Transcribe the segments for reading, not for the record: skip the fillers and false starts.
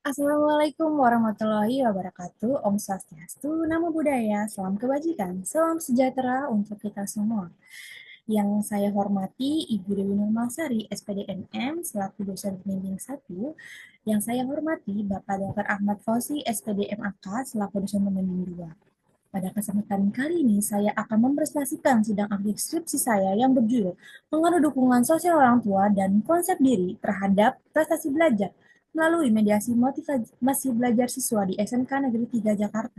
Assalamualaikum warahmatullahi wabarakatuh. Om Swastiastu, Namo Buddhaya, salam kebajikan, salam sejahtera untuk kita semua. Yang saya hormati Ibu Dewi Nurmasari, SPD MM, selaku dosen pembimbing 1. Yang saya hormati Bapak Dr. Ahmad Fauzi, SPD MAK, selaku dosen pembimbing 2. Pada kesempatan kali ini, saya akan mempresentasikan sidang akhir skripsi saya yang berjudul Pengaruh Dukungan Sosial Orang Tua dan Konsep Diri Terhadap Prestasi Belajar melalui mediasi motivasi belajar siswa di SMK Negeri 3 Jakarta.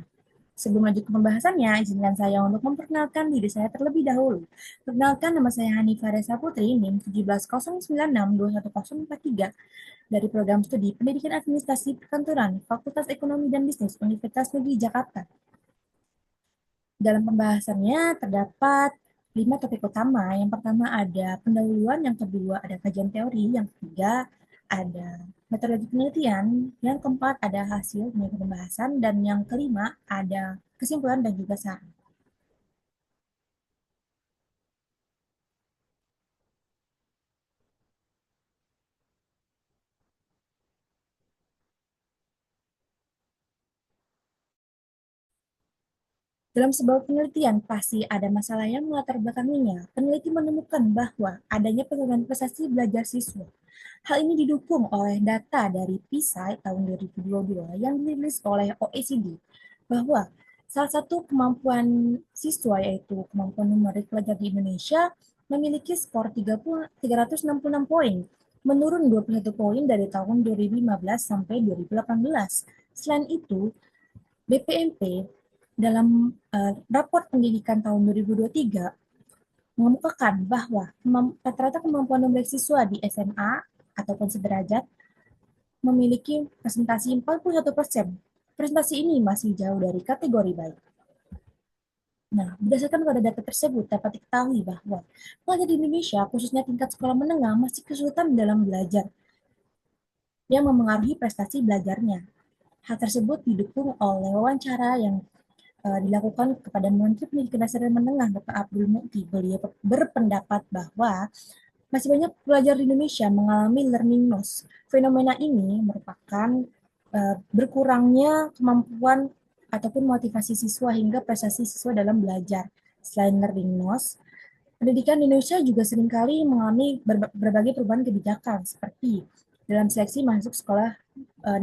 Sebelum lanjut ke pembahasannya, izinkan saya untuk memperkenalkan diri saya terlebih dahulu. Perkenalkan, nama saya Hanifah Reza Putri, NIM 17096211043 dari Program Studi Pendidikan Administrasi Perkantoran Fakultas Ekonomi dan Bisnis Universitas Negeri Jakarta. Dalam pembahasannya terdapat 5 topik utama. Yang pertama ada pendahuluan, yang kedua ada kajian teori, yang ketiga ada metodologi penelitian, yang keempat ada hasil pembahasan, dan yang kelima ada kesimpulan dan juga saran. Dalam sebuah penelitian, pasti ada masalah yang melatar belakanginya. Peneliti menemukan bahwa adanya penurunan prestasi belajar siswa. Hal ini didukung oleh data dari PISA tahun 2022 yang dirilis oleh OECD, bahwa salah satu kemampuan siswa yaitu kemampuan numerik pelajar di Indonesia memiliki skor 366 poin, menurun 21 poin dari tahun 2015 sampai 2018. Selain itu, BPMP dalam raport pendidikan tahun 2023 mengemukakan bahwa rata-rata kemampuan numerik siswa di SMA ataupun sederajat memiliki presentasi 41%. Presentasi ini masih jauh dari kategori baik. Nah, berdasarkan pada data tersebut, dapat diketahui bahwa pelajar di Indonesia, khususnya tingkat sekolah menengah, masih kesulitan dalam belajar yang memengaruhi prestasi belajarnya. Hal tersebut didukung oleh wawancara yang dilakukan kepada Menteri Pendidikan Dasar dan Menengah, Dr. Abdul Mukti. Beliau berpendapat bahwa masih banyak pelajar di Indonesia mengalami learning loss. Fenomena ini merupakan berkurangnya kemampuan ataupun motivasi siswa hingga prestasi siswa dalam belajar. Selain learning loss, pendidikan di Indonesia juga seringkali mengalami berbagai perubahan kebijakan, seperti dalam seleksi masuk sekolah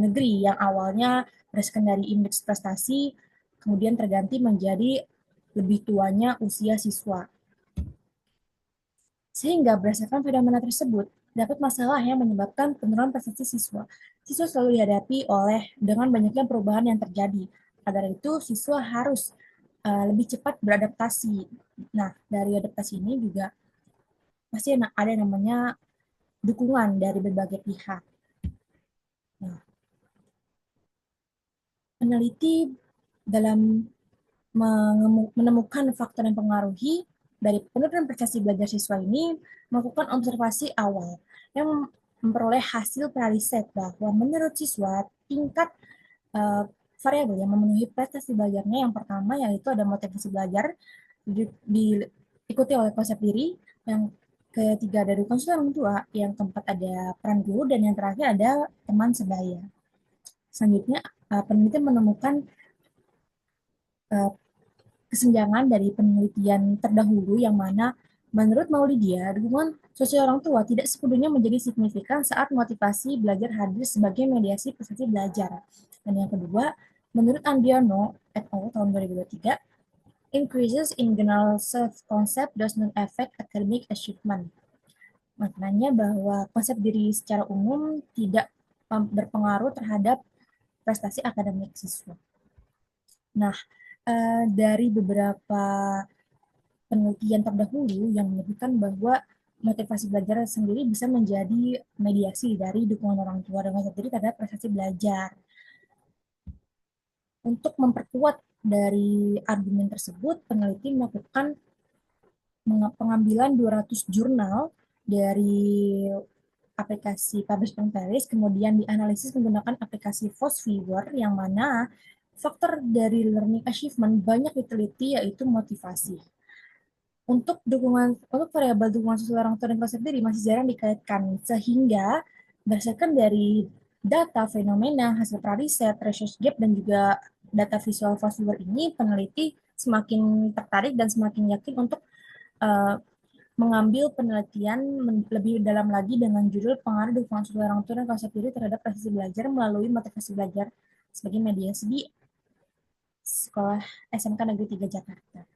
negeri yang awalnya berdasarkan dari indeks prestasi, kemudian terganti menjadi lebih tuanya usia siswa. Sehingga berdasarkan fenomena tersebut, dapat masalah yang menyebabkan penurunan prestasi siswa. Siswa selalu dihadapi oleh dengan banyaknya perubahan yang terjadi. Agar itu, siswa harus lebih cepat beradaptasi. Nah, dari adaptasi ini juga pasti ada namanya dukungan dari berbagai pihak. Nah, peneliti dalam menemukan faktor yang mempengaruhi dari penurunan prestasi belajar siswa ini melakukan observasi awal yang memperoleh hasil riset bahwa menurut siswa tingkat uh, variabel yang memenuhi prestasi belajarnya yang pertama yaitu ada motivasi belajar diikuti oleh konsep diri, yang ketiga ada dukungan orang tua, yang keempat ada peran guru, dan yang terakhir ada teman sebaya. Selanjutnya peneliti menemukan uh, kesenjangan dari penelitian terdahulu yang mana menurut Maulidia, dukungan sosial orang tua tidak sepenuhnya menjadi signifikan saat motivasi belajar hadir sebagai mediasi prestasi belajar. Dan yang kedua, menurut Andriano et al. Tahun 2023, increases in general self-concept does not affect academic achievement. Maknanya bahwa konsep diri secara umum tidak berpengaruh terhadap prestasi akademik siswa. Nah, dari beberapa penelitian terdahulu yang menyebutkan bahwa motivasi belajar sendiri bisa menjadi mediasi dari dukungan orang tua dan sendiri terhadap prestasi belajar. Untuk memperkuat dari argumen tersebut, peneliti melakukan pengambilan 200 jurnal dari aplikasi Publish and Paris, kemudian dianalisis menggunakan aplikasi Viewer, yang mana faktor dari learning achievement banyak diteliti, yaitu motivasi. Untuk variabel dukungan sosial orang tua dan konsep diri masih jarang dikaitkan, sehingga berdasarkan dari data, fenomena, hasil prariset, research gap, dan juga data visual fast viewer ini, peneliti semakin tertarik dan semakin yakin untuk uh, mengambil penelitian lebih dalam lagi dengan judul pengaruh dukungan sosial orang tua dan konsep diri terhadap prestasi belajar melalui motivasi belajar sebagai mediasi di sekolah SMK Negeri 3 Jakarta.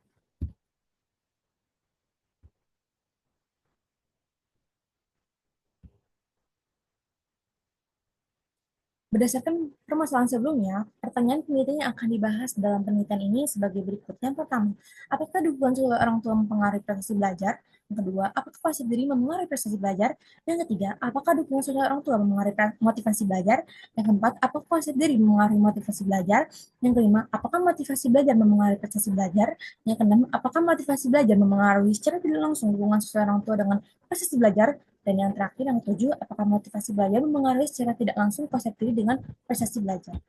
Berdasarkan permasalahan sebelumnya, pertanyaan penelitian yang akan dibahas dalam penelitian ini sebagai berikut. Yang pertama, apakah dukungan sosial orang tua mempengaruhi prestasi belajar? Yang kedua, apakah konsep diri mempengaruhi prestasi belajar? Yang ketiga, apakah dukungan sosial orang tua mempengaruhi motivasi belajar? Yang keempat, apakah konsep diri mempengaruhi motivasi belajar? Yang kelima, apakah motivasi belajar mempengaruhi prestasi belajar? Yang keenam, apakah motivasi belajar mempengaruhi secara tidak langsung dukungan sosial orang tua dengan prestasi belajar? Dan yang terakhir, yang ketujuh, apakah motivasi belajar mempengaruhi secara tidak langsung konsep diri dengan prestasi belajar.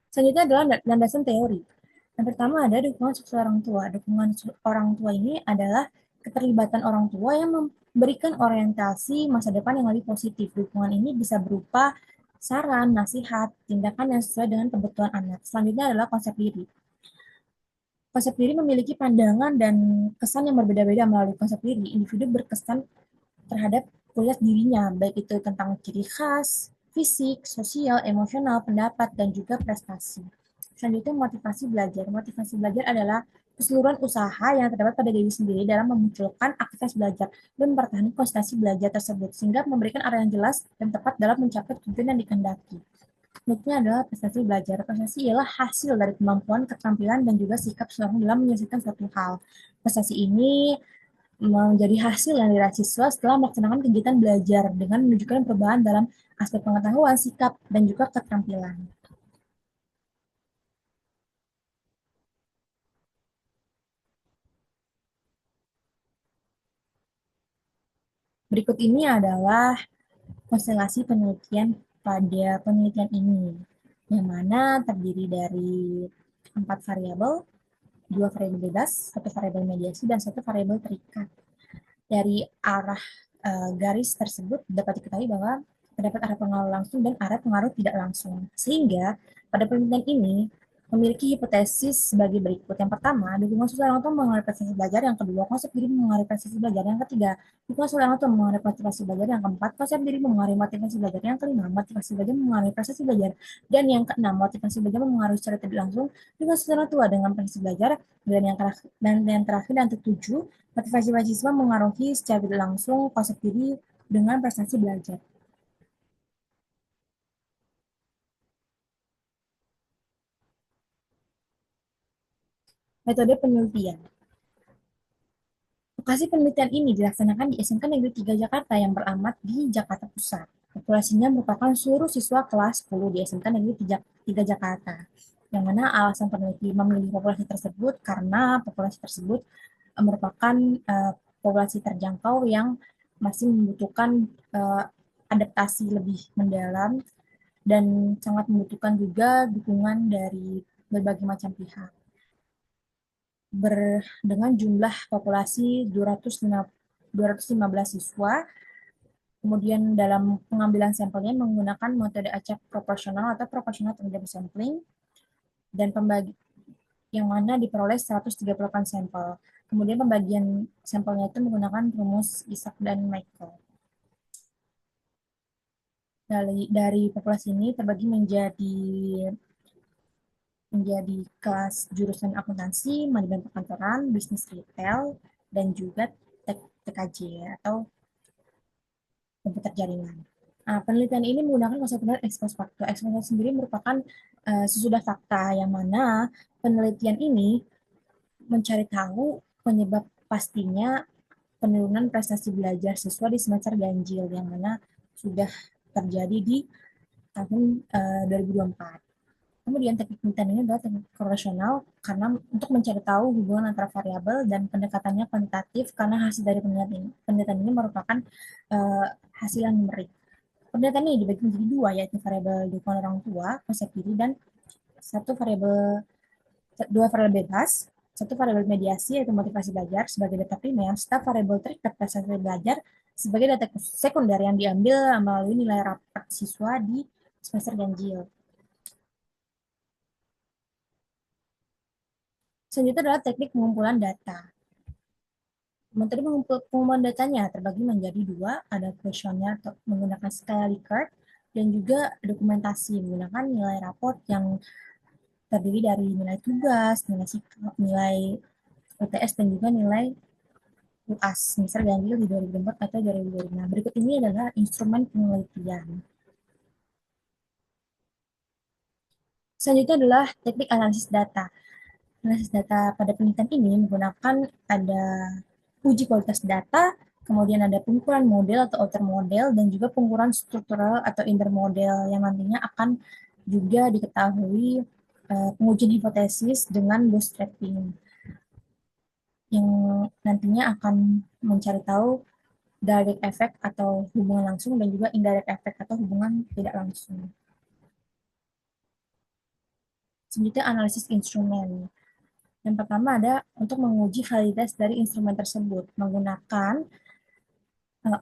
Selanjutnya adalah landasan teori. Yang pertama ada dukungan sosial orang tua. Dukungan orang tua ini adalah keterlibatan orang tua yang memberikan orientasi masa depan yang lebih positif. Dukungan ini bisa berupa saran, nasihat, tindakan yang sesuai dengan kebutuhan anak. Selanjutnya adalah konsep diri. Konsep diri memiliki pandangan dan kesan yang berbeda-beda. Melalui konsep diri, individu berkesan terhadap kualitas dirinya, baik itu tentang ciri khas, fisik, sosial, emosional, pendapat, dan juga prestasi. Selanjutnya, motivasi belajar. Motivasi belajar adalah keseluruhan usaha yang terdapat pada diri sendiri dalam memunculkan aktivitas belajar dan mempertahankan konsentrasi belajar tersebut, sehingga memberikan arah yang jelas dan tepat dalam mencapai tujuan yang dikehendaki. Berikutnya adalah prestasi belajar. Prestasi ialah hasil dari kemampuan, keterampilan, dan juga sikap seseorang dalam menyelesaikan suatu hal. Prestasi ini menjadi hasil yang diraih siswa setelah melaksanakan kegiatan belajar dengan menunjukkan perubahan dalam aspek pengetahuan, sikap, dan juga keterampilan. Berikut ini adalah konstelasi penelitian pada penelitian ini, yang mana terdiri dari 4 variabel, 2 variabel bebas, 1 variabel mediasi, dan 1 variabel terikat. Dari arah garis tersebut dapat diketahui bahwa terdapat arah pengaruh langsung dan arah pengaruh tidak langsung. Sehingga pada penelitian ini memiliki hipotesis sebagai berikut. Yang pertama, dukungan sosial orang tua mengenai prestasi belajar. Yang kedua, konsep diri mengenai prestasi belajar. Yang ketiga, dukungan sosial orang tua mengenai motivasi belajar. Yang keempat, konsep diri mengenai motivasi belajar. Yang kelima, motivasi belajar mengenai prestasi belajar. Dan yang keenam, motivasi belajar mempengaruhi secara tidak langsung dukungan sosial orang tua dengan prestasi belajar. Dan yang terakhir dan ketujuh, motivasi mahasiswa mengaruhi secara tidak langsung konsep diri dengan prestasi belajar. Metode penelitian. Lokasi penelitian ini dilaksanakan di SMK Negeri 3 Jakarta yang beralamat di Jakarta Pusat. Populasinya merupakan seluruh siswa kelas 10 di SMK Negeri 3 Jakarta. Yang mana alasan peneliti memilih populasi tersebut karena populasi tersebut merupakan populasi terjangkau yang masih membutuhkan adaptasi lebih mendalam dan sangat membutuhkan juga dukungan dari berbagai macam pihak. Dengan jumlah populasi 215 siswa, kemudian dalam pengambilan sampelnya menggunakan metode acak proporsional atau proporsional terhadap sampling, dan pembagi yang mana diperoleh 138 sampel. Kemudian pembagian sampelnya itu menggunakan rumus Isaac dan Michael. Dari populasi ini terbagi menjadi kelas jurusan akuntansi, manajemen perkantoran, bisnis retail, dan juga TKJ atau komputer jaringan. Nah, penelitian ini menggunakan konsep benar ekspos fakta. Ekspos sendiri merupakan sesudah fakta yang mana penelitian ini mencari tahu penyebab pastinya penurunan prestasi belajar siswa di semester ganjil yang mana sudah terjadi di tahun 2024. Kemudian teknik penelitian ini adalah teknik korelasional karena untuk mencari tahu hubungan antara variabel dan pendekatannya kuantitatif karena hasil dari penelitian ini merupakan uh, hasil yang numerik. Penelitian ini dibagi menjadi dua, yaitu variabel dukungan orang tua, konsep diri, dan satu variabel dua variabel bebas. Satu variabel mediasi yaitu motivasi belajar sebagai data primer, serta variabel terikat prestasi belajar sebagai data sekunder yang diambil melalui nilai rapat siswa di semester ganjil. Selanjutnya adalah teknik pengumpulan data. Metode pengumpulan datanya terbagi menjadi dua, ada kuesioner menggunakan skala Likert dan juga dokumentasi menggunakan nilai raport yang terdiri dari nilai tugas, nilai sikap, nilai UTS, dan juga nilai UAS, misal ganjil di 2004 atau 2025. Berikut ini adalah instrumen penelitian. Selanjutnya adalah teknik analisis data. Analisis data pada penelitian ini menggunakan ada uji kualitas data, kemudian ada pengukuran model atau outer model, dan juga pengukuran struktural atau inner model yang nantinya akan juga diketahui pengujian hipotesis dengan bootstrapping yang nantinya akan mencari tahu direct effect atau hubungan langsung dan juga indirect effect atau hubungan tidak langsung. Selanjutnya analisis instrumen. Yang pertama ada untuk menguji validitas dari instrumen tersebut menggunakan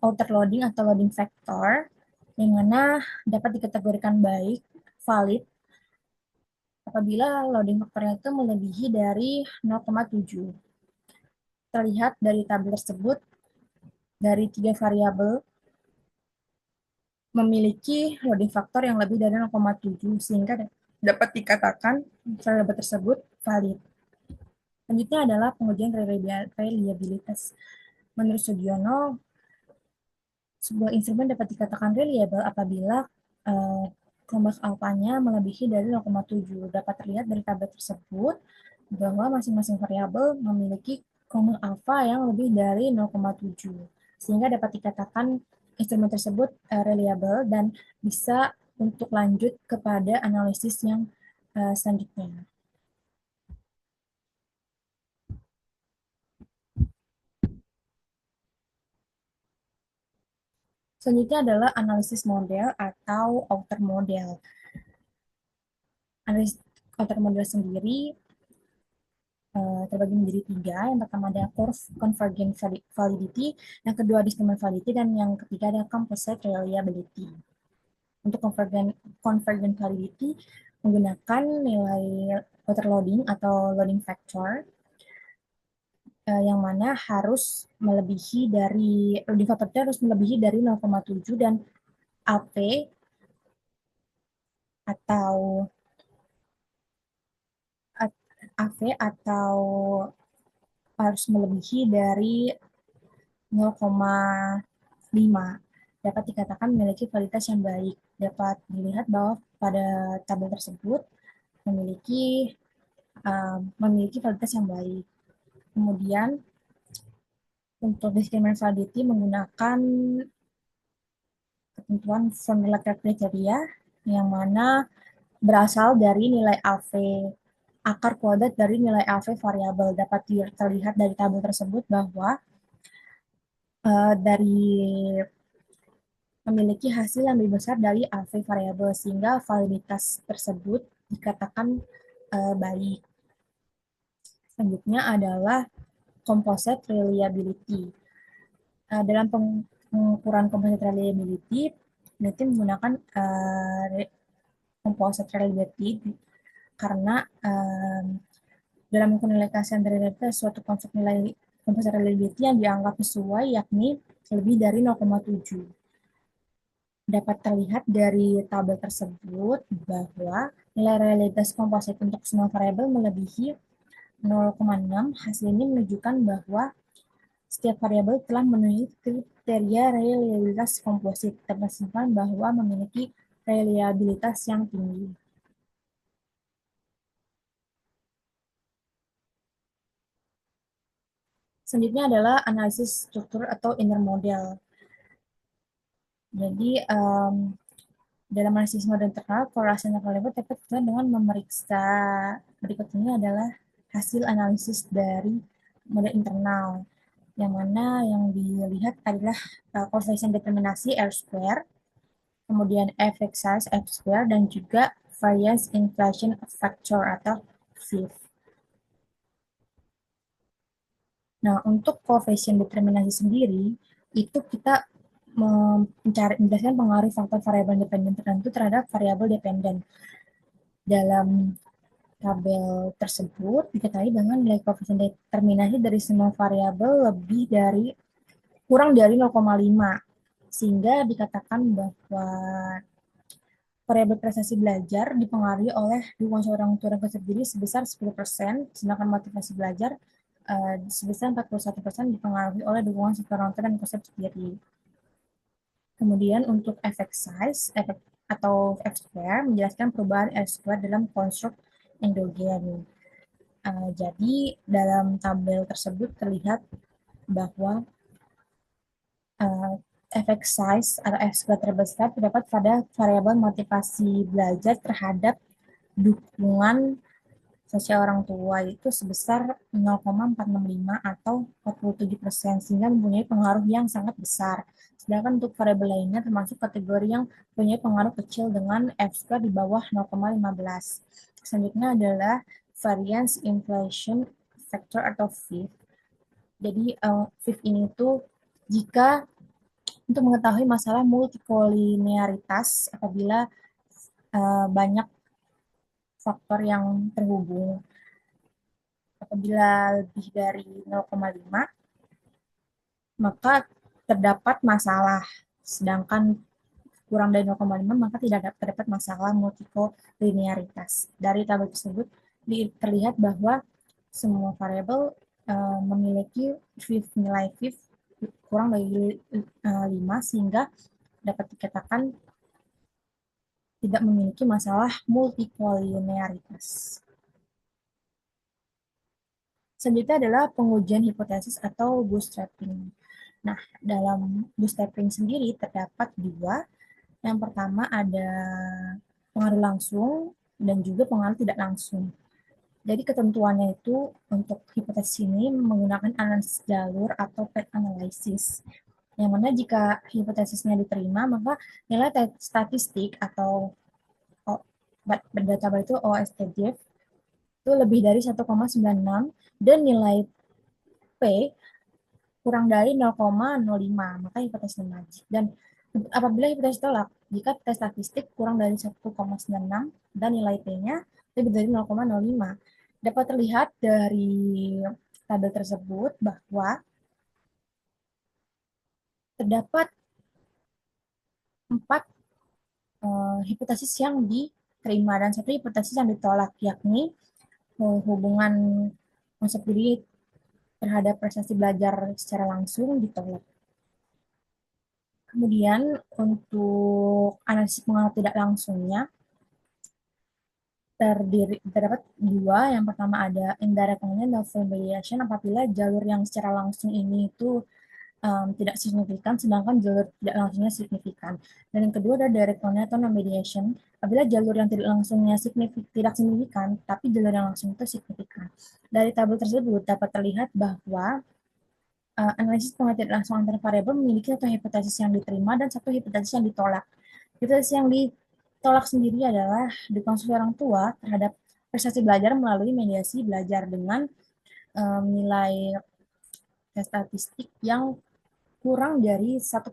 outer loading atau loading factor yang mana dapat dikategorikan baik, valid, apabila loading faktornya itu melebihi dari 0,7. Terlihat dari tabel tersebut, dari 3 variabel memiliki loading faktor yang lebih dari 0,7 sehingga dapat dikatakan variabel tersebut valid. Selanjutnya adalah pengujian reliabilitas. Menurut Sugiono, sebuah instrumen dapat dikatakan reliable apabila kelompok alfanya melebihi dari 0,7. Dapat terlihat dari tabel tersebut bahwa masing-masing variabel memiliki kelompok alfa yang lebih dari 0,7. Sehingga dapat dikatakan instrumen tersebut reliable dan bisa untuk lanjut kepada analisis yang selanjutnya. Selanjutnya adalah analisis model atau outer model. Analisis outer model sendiri terbagi menjadi 3. Yang pertama ada convergent validity, yang kedua discriminant validity, dan yang ketiga ada composite reliability. Untuk convergent validity menggunakan nilai overloading atau loading factor yang mana harus melebihi dari loading factor harus melebihi dari 0,7 dan AP atau AV atau harus melebihi dari 0,5 dapat dikatakan memiliki kualitas yang baik. Dapat dilihat bahwa pada tabel tersebut memiliki kualitas yang baik. Kemudian untuk discriminant validity menggunakan ketentuan formula kriteria yang mana berasal dari nilai AV akar kuadrat dari nilai AV variabel. Dapat terlihat dari tabel tersebut bahwa dari memiliki hasil yang lebih besar dari AV variabel sehingga validitas tersebut dikatakan baik. Selanjutnya adalah composite reliability. Dalam pengukuran composite reliability, peneliti menggunakan composite reliability karena dalam mengukur nilai keaslian dari data suatu konsep nilai composite reliability yang dianggap sesuai yakni lebih dari 0,7. Dapat terlihat dari tabel tersebut bahwa nilai realitas komposit untuk semua variabel melebihi 0,6. Hasil ini menunjukkan bahwa setiap variabel telah memenuhi kriteria reliabilitas komposit, terkesimpulan bahwa memiliki reliabilitas yang tinggi. Selanjutnya adalah analisis struktur atau inner model. Jadi, dalam analisis model internal, korelasi antar variabel dapat dilakukan dengan memeriksa berikut ini adalah hasil analisis dari model internal, yang mana yang dilihat adalah coefficient determinasi R square, kemudian effect size F square, dan juga variance inflation factor atau VIF. Nah, untuk coefficient determinasi sendiri, itu kita menjelaskan pengaruh faktor variabel dependen tertentu terhadap variabel dependen. Dalam tabel tersebut diketahui dengan nilai koefisien determinasi dari semua variabel lebih dari kurang dari 0,5, sehingga dikatakan bahwa variabel prestasi belajar dipengaruhi oleh dukungan seorang tutor konsep diri sebesar 10%, sedangkan motivasi belajar sebesar 41% dipengaruhi oleh dukungan seorang tutor dan konsep diri. Kemudian untuk efek size, efek atau F square menjelaskan perubahan R square dalam konstruk endogen. Jadi dalam tabel tersebut terlihat bahwa uh, efek size atau F square terbesar terdapat pada variabel motivasi belajar terhadap dukungan sosial orang tua itu sebesar 0,465 atau 47%, sehingga mempunyai pengaruh yang sangat besar. Sedangkan untuk variabel lainnya termasuk kategori yang mempunyai pengaruh kecil dengan F-square di bawah 0,15. Selanjutnya adalah variance inflation factor atau VIF. Jadi VIF ini tuh jika untuk mengetahui masalah multikolinearitas apabila banyak faktor yang terhubung. Apabila lebih dari 0,5, maka terdapat masalah. Sedangkan kurang dari 0,5, maka tidak terdapat masalah multikolinearitas. Dari tabel tersebut terlihat bahwa semua variabel memiliki nilai VIF kurang dari 5, sehingga dapat dikatakan tidak memiliki masalah multikolinearitas. Selanjutnya adalah pengujian hipotesis atau bootstrapping. Nah, dalam bootstrapping sendiri terdapat dua. Yang pertama ada pengaruh langsung dan juga pengaruh tidak langsung. Jadi ketentuannya itu untuk hipotesis ini menggunakan analisis jalur atau path analysis. Yang mana jika hipotesisnya diterima, maka nilai statistik atau data itu OSTJ itu lebih dari 1,96 dan nilai P kurang dari 0,05, maka hipotesis maju. Dan apabila hipotesis tolak, jika tes statistik kurang dari 1,96 dan nilai P-nya lebih dari 0,05. Dapat terlihat dari tabel tersebut bahwa terdapat 4 hipotesis yang diterima dan 1 hipotesis yang ditolak, yakni hubungan konsep diri terhadap prestasi belajar secara langsung ditolak. Kemudian untuk analisis pengaruh tidak langsungnya terdapat dua. Yang pertama ada indirect variation apabila jalur yang secara langsung ini itu tidak signifikan, sedangkan jalur tidak langsungnya signifikan. Dan yang kedua ada direct atau non-mediation apabila jalur yang tidak langsungnya tidak signifikan, tapi jalur yang langsung itu signifikan. Dari tabel tersebut dapat terlihat bahwa analisis pengertian langsung antar variabel memiliki satu hipotesis yang diterima dan satu hipotesis yang ditolak. Hipotesis yang ditolak sendiri adalah dikonsumsi orang tua terhadap prestasi belajar melalui mediasi belajar dengan nilai tes statistik yang kurang dari 1,96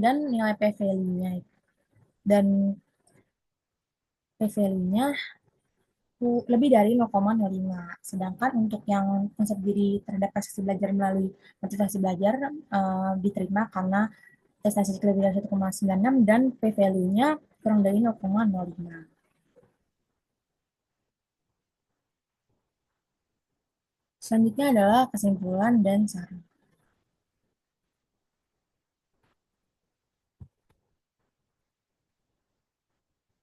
dan nilai p-value-nya dan p-value-nya lebih dari 0,05. Sedangkan untuk yang konsep diri terhadap prestasi belajar melalui motivasi belajar diterima karena tes statistik lebih dari 1,96 dan p-value-nya kurang dari 0,05. Selanjutnya adalah kesimpulan dan saran.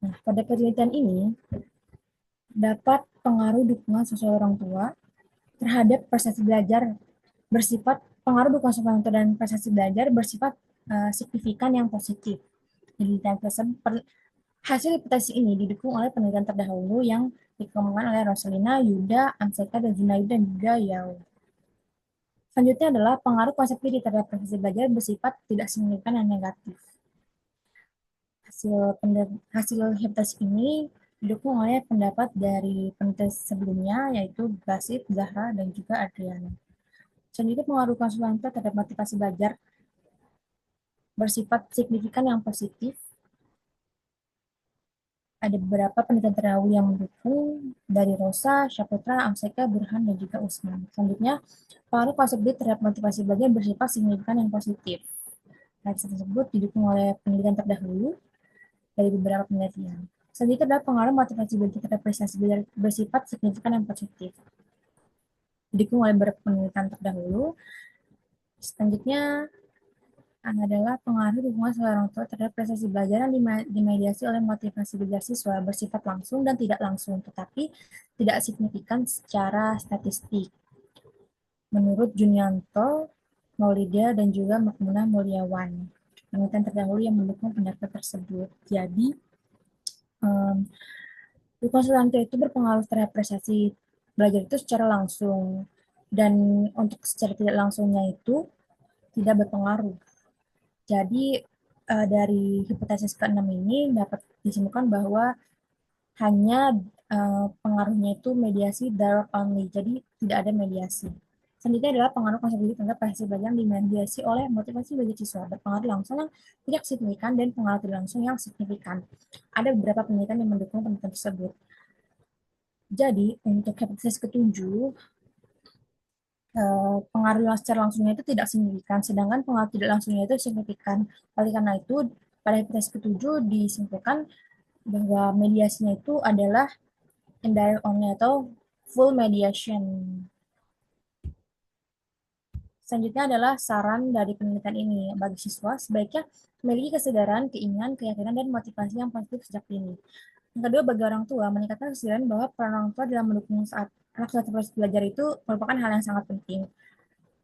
Nah, pada penelitian ini dapat pengaruh dukungan sosial orang tua terhadap prestasi belajar bersifat pengaruh dukungan sosial orang tua dan prestasi belajar bersifat signifikan yang positif. Penelitian tersebut hasil hipotesis ini didukung oleh penelitian terdahulu yang dikembangkan oleh Rosalina, Yuda, Amseka, dan Junaid dan juga Yao. Selanjutnya adalah pengaruh konsep diri terhadap prestasi belajar bersifat tidak signifikan yang negatif. Hasil hipotesis ini Didukung oleh pendapat dari peneliti sebelumnya, yaitu Basit, Zahra, dan juga Adriana. Selanjutnya, pengaruh konselor terhadap motivasi belajar bersifat signifikan yang positif. Ada beberapa penelitian terdahulu yang mendukung dari Rosa, Syaputra, Amseka, Burhan, dan juga Usman. Selanjutnya, pengaruh konsep D terhadap motivasi belajar bersifat signifikan yang positif. Reaksi tersebut didukung oleh penelitian terdahulu dari beberapa penelitian. Selanjutnya adalah pengaruh motivasi belajar terhadap prestasi belajar bersifat signifikan yang positif. Didukung oleh beberapa penelitian terdahulu. Selanjutnya adalah pengaruh dukungan seorang tua terhadap prestasi belajar yang dimediasi oleh motivasi belajar siswa bersifat langsung dan tidak langsung, tetapi tidak signifikan secara statistik. Menurut Junianto, Maulida, dan juga Makmunah Mulyawan, penelitian terdahulu yang mendukung pendapat tersebut. Jadi, um, dukungan seorang tua itu berpengaruh terhadap prestasi belajar itu secara langsung, dan untuk secara tidak langsungnya itu tidak berpengaruh. Jadi dari hipotesis keenam ini dapat disimpulkan bahwa hanya pengaruhnya itu mediasi direct only, jadi tidak ada mediasi. Selanjutnya adalah pengaruh konsekuensi terhadap prestasi belajar yang dimediasi oleh motivasi belajar siswa, berpengaruh langsung yang tidak signifikan dan pengaruh tidak langsung yang signifikan. Ada beberapa penelitian yang mendukung penelitian tersebut. Jadi untuk hipotesis ketujuh, pengaruh secara langsungnya itu tidak signifikan, sedangkan pengaruh tidak langsungnya itu signifikan. Oleh karena itu, pada hipotesis ketujuh disimpulkan bahwa mediasinya itu adalah indirect only atau full mediation. Selanjutnya adalah saran dari penelitian ini bagi siswa sebaiknya memiliki kesadaran, keinginan, keyakinan, dan motivasi yang positif sejak dini. Yang kedua, bagi orang tua, meningkatkan kesadaran bahwa peran orang tua dalam mendukung saat anak saat proses belajar itu merupakan hal yang sangat penting.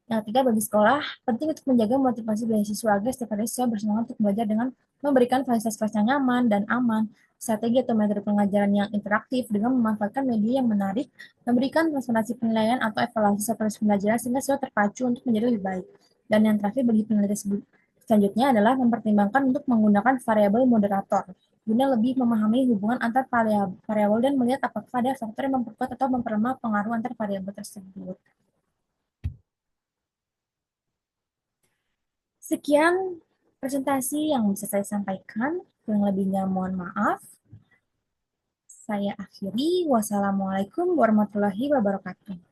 Yang ketiga, bagi sekolah, penting untuk menjaga motivasi belajar siswa agar setiap hari siswa bersemangat untuk belajar dengan memberikan fasilitas kelas yang nyaman dan aman, strategi atau metode pengajaran yang interaktif dengan memanfaatkan media yang menarik, memberikan transparansi penilaian atau evaluasi saat proses pembelajaran sehingga siswa terpacu untuk menjadi lebih baik. Dan yang terakhir bagi penelitian selanjutnya adalah mempertimbangkan untuk menggunakan variabel moderator guna lebih memahami hubungan antar variabel dan melihat apakah ada faktor yang memperkuat atau memperlemah pengaruh antar variabel tersebut. Sekian presentasi yang bisa saya sampaikan. Kurang lebihnya mohon maaf. Saya akhiri. Wassalamualaikum warahmatullahi wabarakatuh.